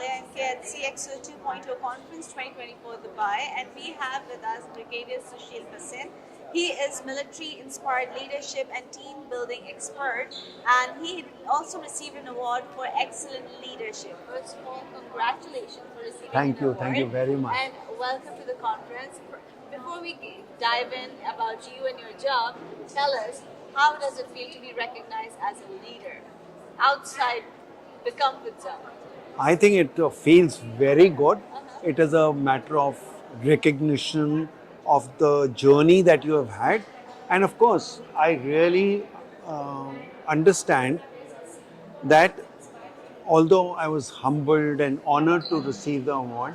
Malayanke at CXO 2.0 Conference 2024 Dubai, and we have with us Brigadier Sushil Bhasin. He is military-inspired leadership and team-building expert, and he also received an award for excellent leadership. First of all, congratulations for receiving an award. Thank you very much. And welcome to the conference. Before we dive in about you and your job, tell us, how does it feel to be recognized as a leader outside the comfort zone? I think it feels very good. It is a matter of recognition of the journey that you have had. And of course, I really understand that although I was humbled and honored to receive the award,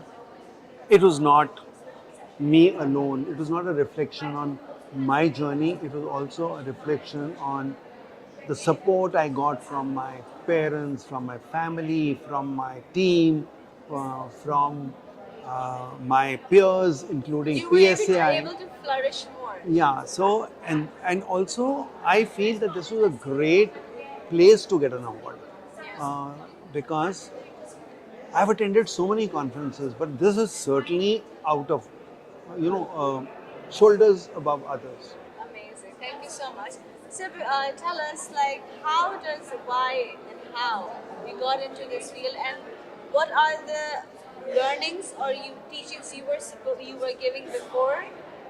it was not me alone. It was not a reflection on my journey. It was also a reflection on the support I got from my parents, from my family, from my team, from my peers, including You were PSAI. able to flourish more. Yeah, so and also I feel that this was a great place to get an award uh, because I've attended so many conferences, but this is certainly out of shoulders above others. Amazing. Thank you so much. So tell us, like, why and how you got into this field, and what are the learnings or teachings you were giving before,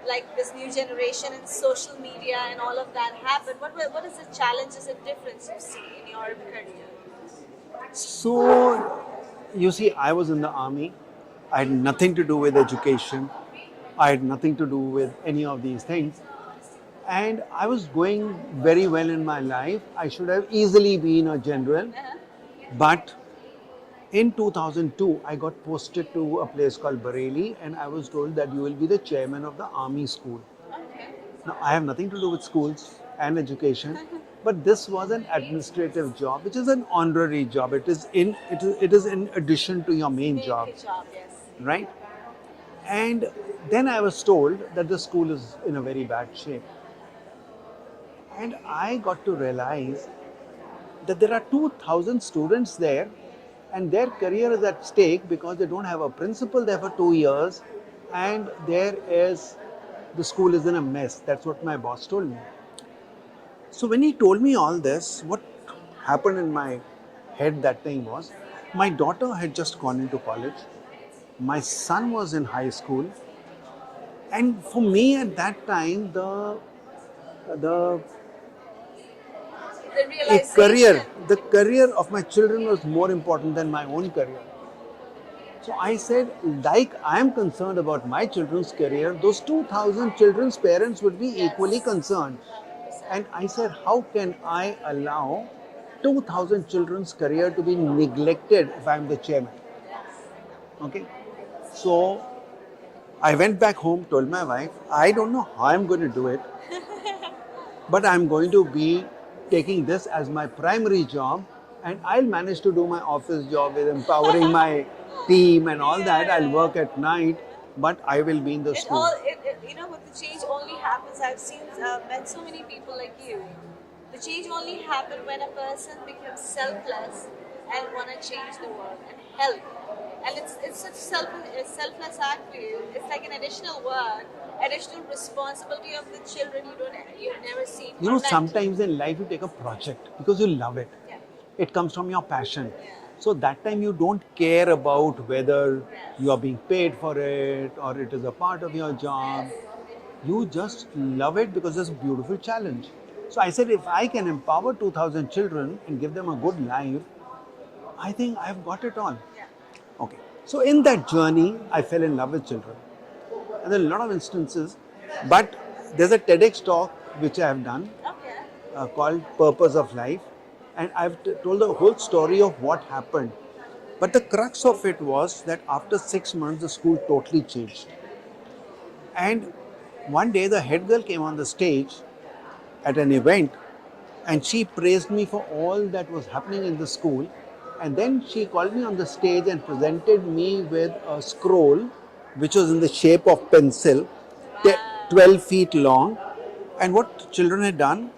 like this new generation and social media and all of that happened. What is the challenges and difference you see in your career? So, you see, I was in the army. I had nothing to do with education. I had nothing to do with any of these things. And I was going very well in my life. I should have easily been a general. But in 2002, I got posted to a place called Bareilly, and I was told that you will be the chairman of the army school. Okay. Now, I have nothing to do with schools and education, but this was an administrative job, which is an honorary job. It is in addition to your main job, Yes. right? And then I was told that the school is in a very bad shape. And I got to realize that there are 2,000 students there, and their career is at stake because they don't have a principal there for 2 years, and the school is in a mess. That's what my boss told me. So when he told me all this, what happened in my head that time was, my daughter had just gone into college, my son was in high school, and for me at that time, the the career of my children was more important than my own career. So I said, like I am concerned about my children's career, those 2,000 children's parents would be equally concerned. And I said, how can I allow 2,000 children's career to be neglected if I am the chairman? Okay. So I went back home, told my wife, I don't know how I'm going to do it, but I'm going to be taking this as my primary job, and I'll manage to do my office job with empowering my team and all that. I'll work at night, but I will be in the school. But the change only happens. Met so many people like you. The change only happens when a person becomes selfless and want to change the world and help. And it's such a selfless act for you. It's like an additional work, additional responsibility of the children you've never seen. Sometimes in life you take a project because you love it. Yeah. It comes from your passion. Yeah. So that time you don't care about whether you are being paid for it or it is a part of your job. You just love it because it's a beautiful challenge. So I said, if I can empower 2,000 children and give them a good life, I think I've got it all. Yeah. Okay. So in that journey, I fell in love with children. And there are a lot of instances, but there's a TEDx talk which I have done called Purpose of Life. And I've told the whole story of what happened. But the crux of it was that after 6 months, the school totally changed. And one day, the head girl came on the stage at an event, and she praised me for all that was happening in the school. And then she called me on the stage and presented me with a scroll, which was in the shape of pencil, 12 feet long. And what children had done,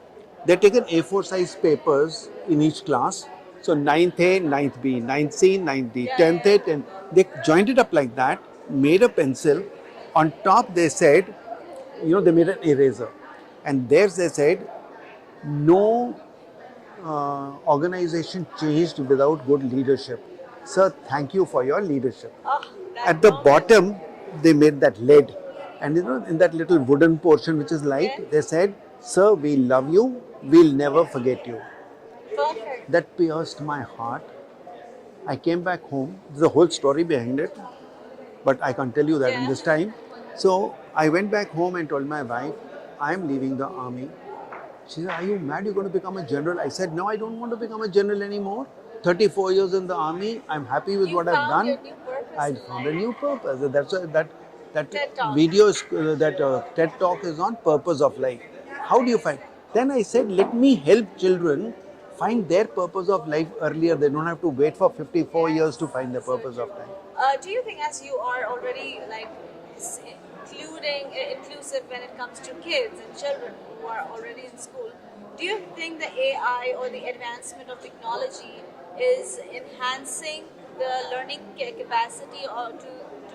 they'd taken A4 size papers in each class, So ninth A, ninth B, ninth C, ninth D, Yeah, 10th yeah. A, 10th. They joined it up like that, made a pencil. On top they said, they made an eraser. And there they said, no organization changed without good leadership. Sir, thank you for your leadership. Oh, that At the moment. bottom, they made that lead. And in that little wooden portion which is Yes. light, they said, Sir, we love you, we'll never forget you. Perfect. That pierced my heart. I came back home. There's a whole story behind it, but I can't tell you that in Yeah. this time. So I went back home and told my wife, I'm leaving the army. She said, Are you mad? You're going to become a general? I said, No, I don't want to become a general anymore. 34 years in the army. I'm happy with You what I've found done. your new purpose I in found a life. new purpose. That's why that TED Talk. video is that TED talk is on purpose of life. How do you find? Then I said, let me help children find their purpose of life earlier. They don't have to wait for 54 years to find the So purpose true. of life. Do you think, as you are already like inclusive when it comes to kids and children who are already in school, do you think the AI or the advancement of technology is enhancing the learning capacity or to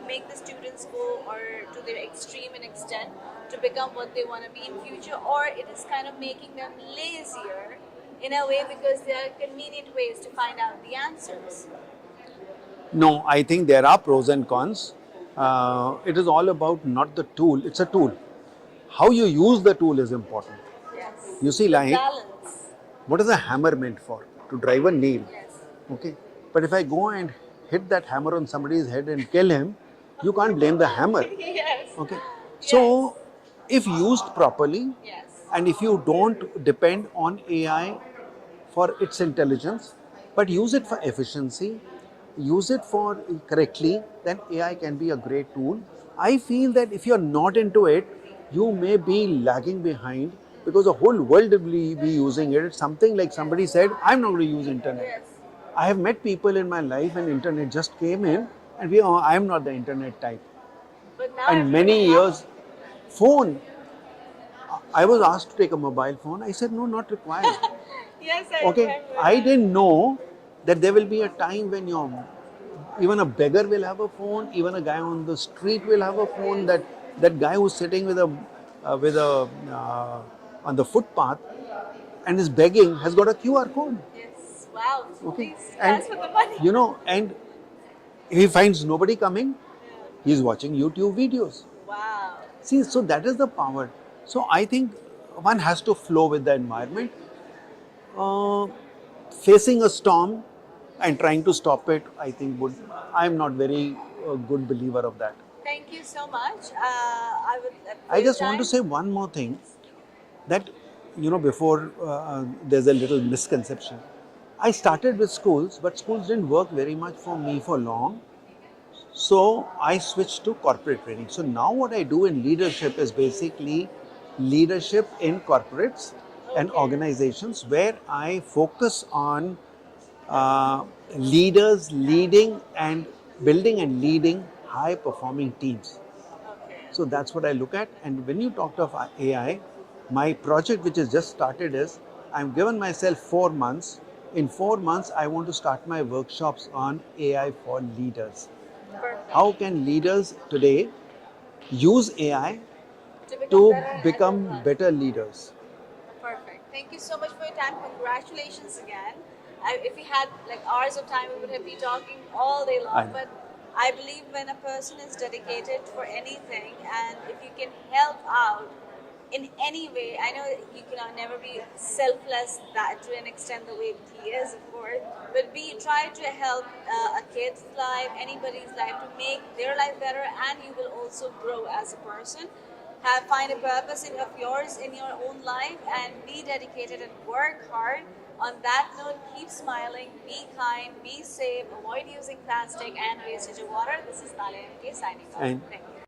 make the students go or to their extreme and extent to become what they want to be in future, or it is kind of making them lazier in a way because there are convenient ways to find out the answers? No, I think there are pros and cons. It is all about not the tool, it's a tool. How you use the tool is important. Yes. You see, The like, balance. what is a hammer meant for? To drive a nail. Yes. Okay. But if I go and hit that hammer on somebody's head and kill him, you can't blame the hammer. Yes. Okay. Yes. So, if used properly, Yes. and if you don't depend on AI for its intelligence, but use it for efficiency, use it for correctly, then AI can be a great tool. I feel that if you're not into it, you may be lagging behind because the whole world will be using it. It's something like somebody said, I'm not going to use internet. Yes. I have met people in my life and internet just came in and I'm not the internet type. But now And everybody many has years, phone, I was asked to take a mobile phone. I said, no, not required. it. Yes, I Okay, remember. I didn't know that there will be a time when even a beggar will have a phone, even a guy on the street will have a phone. That guy who's sitting on the footpath and is begging has got a QR code. Yes. Wow. Okay, Please and transfer the money. and if he finds nobody coming, Yeah. he's watching YouTube videos. Wow. See, so that is the power. So I think one has to flow with the environment. Uh, Facing a storm and trying to stop it, I think I'm not very good believer of that. Thank you so much. I would. For I your just want to time. say one more thing that, before there's a little misconception. I started with schools, but schools didn't work very much for me for long. So I switched to corporate training. So now what I do in leadership is basically leadership in corporates and Okay. organizations where I focus on leaders leading and building and leading high performing teams. Okay. So that's what I look at. And when you talked of AI, my project which has just started is I'm given myself 4 months. In 4 months, I want to start my workshops on AI for leaders. Perfect. How can leaders today use AI To become to better at become their work. better leaders? Perfect. Thank you so much for your time. Congratulations again. If we had like hours of time, we would have been talking all day I long. know. But I believe when a person is dedicated for anything, and if you can help out in any way, I know you can never be selfless that to an extent the way he is, of course. But we try to help a kid's life, anybody's life, to make their life better, and you will also grow as a person. Find a purpose of yours in your own life and be dedicated and work hard. On that note, keep smiling, be kind, be safe, avoid using plastic and wastage of water. This is Talia MK signing off. And Thank you.